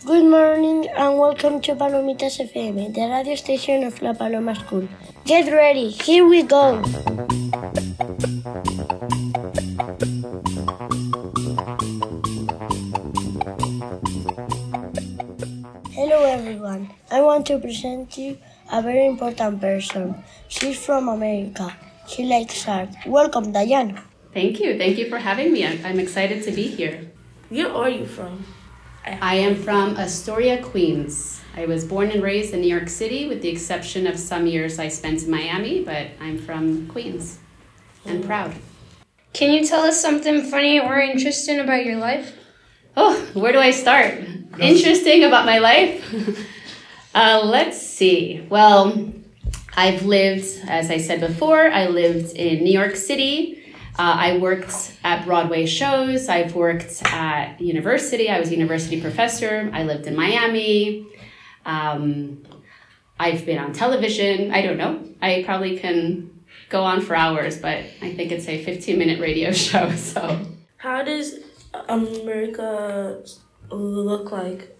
Good morning and welcome to Palomitas FM, the radio station of La Paloma School. Get ready, here we go! Hello everyone, I want to present you a very important person. She's from America. She likes art. Welcome, Diane. Thank you for having me. I'm excited to be here. Where are you from? I am from Astoria, Queens. I was born and raised in New York City with the exception of some years I spent in Miami, but I'm from Queens and proud. Can you tell us something funny or interesting about your life? Oh, where do I start? Interesting about my life? Let's see. Well, I've lived, as I said before, I lived in New York City. I worked at Broadway shows. I've worked at university. I was a university professor. I lived in Miami. I've been on television. I don't know. I probably can go on for hours, but I think it's a 15-minute radio show. So, how does America look like?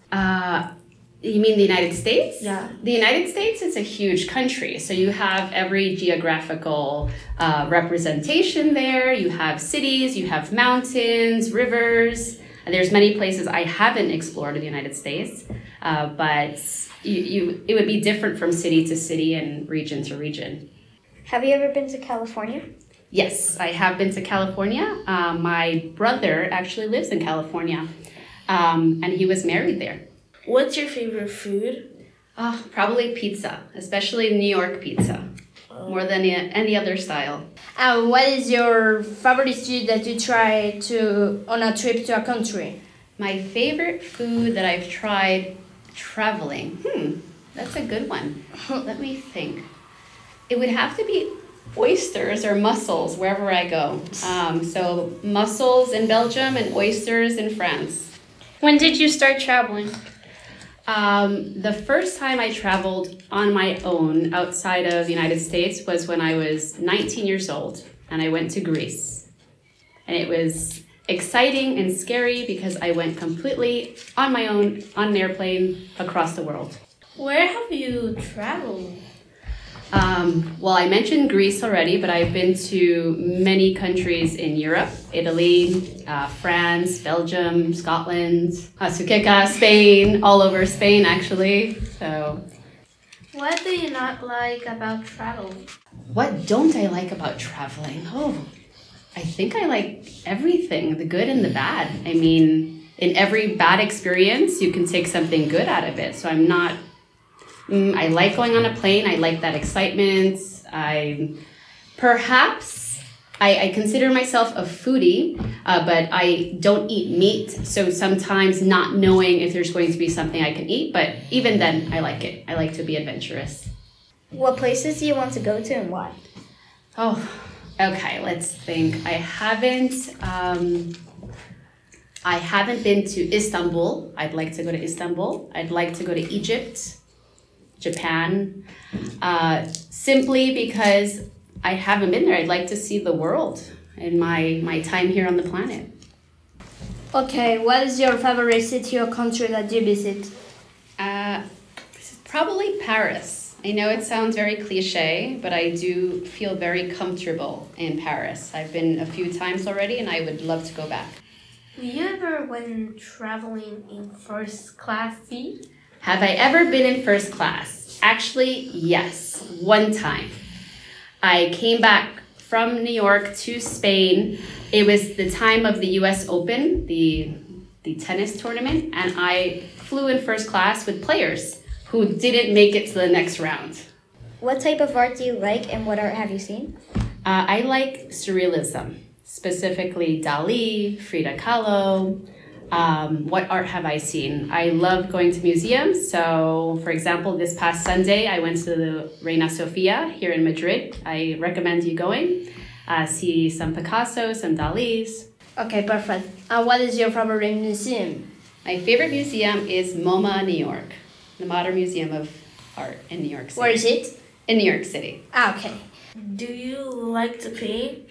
You mean the United States? Yeah. The United States is a huge country. So you have every geographical representation there. You have cities, you have mountains, rivers. There's many places I haven't explored in the United States, but it would be different from city to city and region to region. Have you ever been to California? Yes, I have been to California. My brother actually lives in California, and he was married there. What's your favorite food? Probably pizza, especially New York pizza, more than any other style. What is your favorite food that you try on a trip to a country? My favorite food that I've tried traveling? That's a good one. Let me think. It would have to be oysters or mussels wherever I go. So mussels in Belgium and oysters in France. When did you start traveling? The first time I traveled on my own outside of the United States was when I was 19 years old, and I went to Greece. And it was exciting and scary because I went completely on my own on an airplane across the world. Where have you traveled? Well, I mentioned Greece already, but I've been to many countries in Europe, Italy, France, Belgium, Scotland, Spain, all over Spain, actually. So, what do you not like about traveling? What don't I like about traveling? I think I like everything, the good and the bad. I mean, in every bad experience, you can take something good out of it. So I like going on a plane. I like that excitement. I consider myself a foodie, but I don't eat meat. So sometimes not knowing if there's going to be something I can eat, but even then I like it. I like to be adventurous. What places do you want to go to and why? Okay, let's think. I haven't been to Istanbul. I'd like to go to Istanbul. I'd like to go to Egypt, Japan, simply because I haven't been there. I'd like to see the world in my time here on the planet. Okay, what is your favorite city or country that you visit? Probably Paris. I know it sounds very cliche, but I do feel very comfortable in Paris. I've been a few times already and I would love to go back. Have you ever went traveling in first class seat? Have I ever been in first class? Actually, yes, one time. I came back from New York to Spain. It was the time of the US Open, the tennis tournament, and I flew in first class with players who didn't make it to the next round. What type of art do you like and what art have you seen? I like surrealism, specifically Dali, Frida Kahlo. What art have I seen? I love going to museums. So, for example, this past Sunday, I went to the Reina Sofia here in Madrid. I recommend you going. See some Picasso, some Dalis. Okay, perfect. What is your favorite museum? My favorite museum is MoMA, New York, the Modern Museum of Art in New York City. Where is it? In New York City. Okay. Do you like to paint?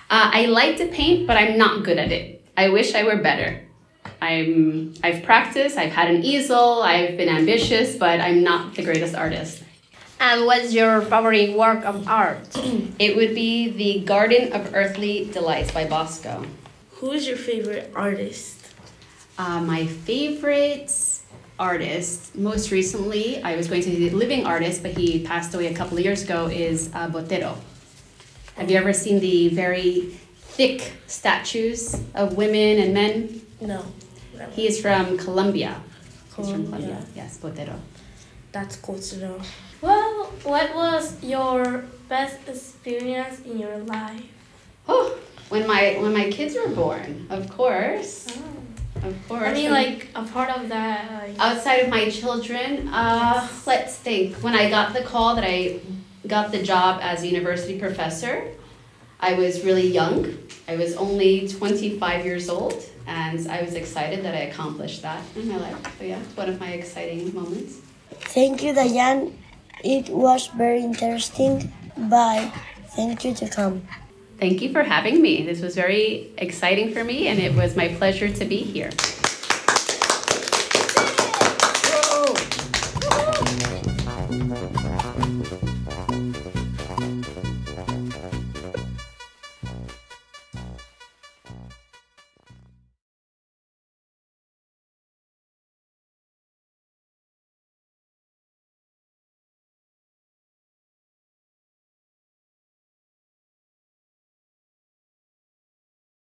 I like to paint, but I'm not good at it. I wish I were better. I've practiced, I've had an easel, I've been ambitious, but I'm not the greatest artist. And what's your favorite work of art? It would be The Garden of Earthly Delights by Bosco. Who's your favorite artist? My favorite artist, most recently, I was going to say the living artist, but he passed away a couple of years ago, is Botero. Have you ever seen the very thick statues of women and men? No. He is from Colombia. He's from Colombia. Colombia. Yes, Botero. That's cool to know. Well, what was your best experience in your life? Oh, when my kids were born, of course. Of course. I mean, like, a part of that, like... Outside of my children, let's think. When I got the call that I got the job as a university professor, I was really young. I was only 25 years old, and I was excited that I accomplished that in my life. So yeah, it's one of my exciting moments. Thank you, Diane. It was very interesting. Bye. Thank you to come. Thank you for having me. This was very exciting for me, and it was my pleasure to be here. Whoa.